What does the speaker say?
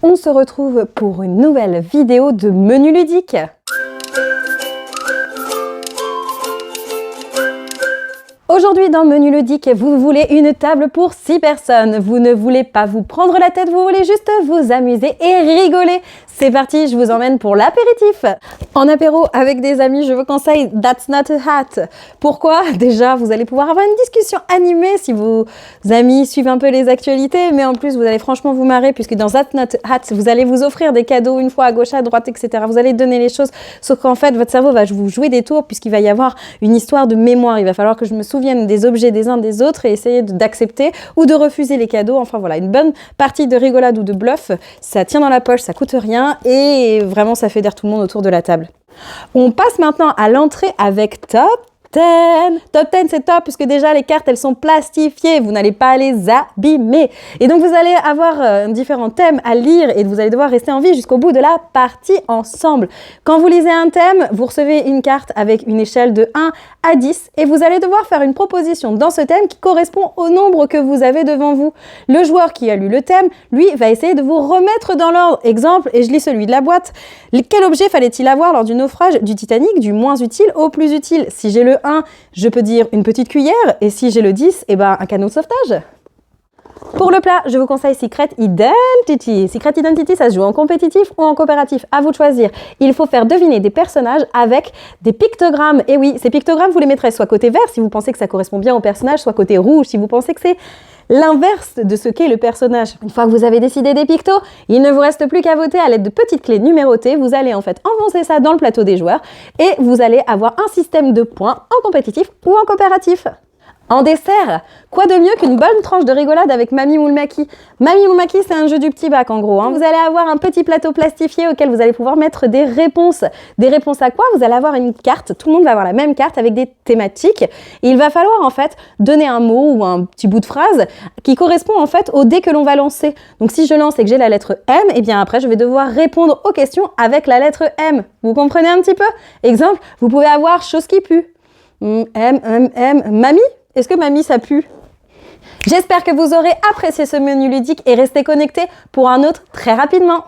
On se retrouve pour une nouvelle vidéo de menu ludique. Aujourd'hui dans Menu ludique, vous voulez une table pour 6 personnes. Vous ne voulez pas vous prendre la tête, vous voulez juste vous amuser et rigoler. C'est parti, je vous emmène pour l'apéritif. En apéro avec des amis, je vous conseille That's Not a Hat. Pourquoi? Déjà, vous allez pouvoir avoir une discussion animée si vos amis suivent un peu les actualités, mais en plus, vous allez franchement vous marrer puisque dans That's Not a Hat, vous allez vous offrir des cadeaux une fois à gauche, à droite, etc. Vous allez donner les choses, sauf qu'en fait, votre cerveau va vous jouer des tours puisqu'il va y avoir une histoire de mémoire. Il va falloir que je me souvienne des objets des uns des autres et essayer d'accepter ou de refuser les cadeaux. Enfin voilà, une bonne partie de rigolade ou de bluff. Ça tient dans la poche, ça coûte rien et vraiment ça fédère tout le monde autour de la table. On passe maintenant à l'entrée avec Top 10. Top 10 c'est top puisque déjà les cartes elles sont plastifiées, vous n'allez pas les abîmer. Et donc vous allez avoir différents thèmes à lire et vous allez devoir rester en vie jusqu'au bout de la partie ensemble. Quand vous lisez un thème, vous recevez une carte avec une échelle de 1 à 10 et vous allez devoir faire une proposition dans ce thème qui correspond au nombre que vous avez devant vous. Le joueur qui a lu le thème, lui, va essayer de vous remettre dans l'ordre. Exemple, et je lis celui de la boîte. Quel objet fallait-il avoir lors du naufrage du Titanic, du moins utile au plus utile? Si j'ai le 1, je peux dire une petite cuillère, et si j'ai le 10, eh ben, un canot de sauvetage. Pour le plat, je vous conseille Secret Identity. Secret Identity, ça se joue en compétitif ou en coopératif, à vous de choisir. Il faut faire deviner des personnages avec des pictogrammes. Et oui, ces pictogrammes, vous les mettrez soit côté vert, si vous pensez que ça correspond bien au personnage, soit côté rouge, si vous pensez que c'est l'inverse de ce qu'est le personnage. Une fois que vous avez décidé des pictos, il ne vous reste plus qu'à voter à l'aide de petites clés numérotées. Vous allez en fait enfoncer ça dans le plateau des joueurs et vous allez avoir un système de points en compétitif ou en coopératif. En dessert, quoi de mieux qu'une bonne tranche de rigolade avec Mamie Moule-Maki? Mamie Moule-Maki, c'est un jeu du petit bac en gros. Vous allez avoir un petit plateau plastifié auquel vous allez pouvoir mettre des réponses. Des réponses à quoi? Vous allez avoir une carte, tout le monde va avoir la même carte avec des thématiques. Et il va falloir en fait donner un mot ou un petit bout de phrase qui correspond en fait au dé que l'on va lancer. Donc si je lance et que j'ai la lettre M, et bien après je vais devoir répondre aux questions avec la lettre M. Vous comprenez un petit peu? Exemple, vous pouvez avoir chose qui pue. Mamie? Est-ce que mamie ça pue? J'espère que vous aurez apprécié ce menu ludique et restez connectés pour un autre très rapidement.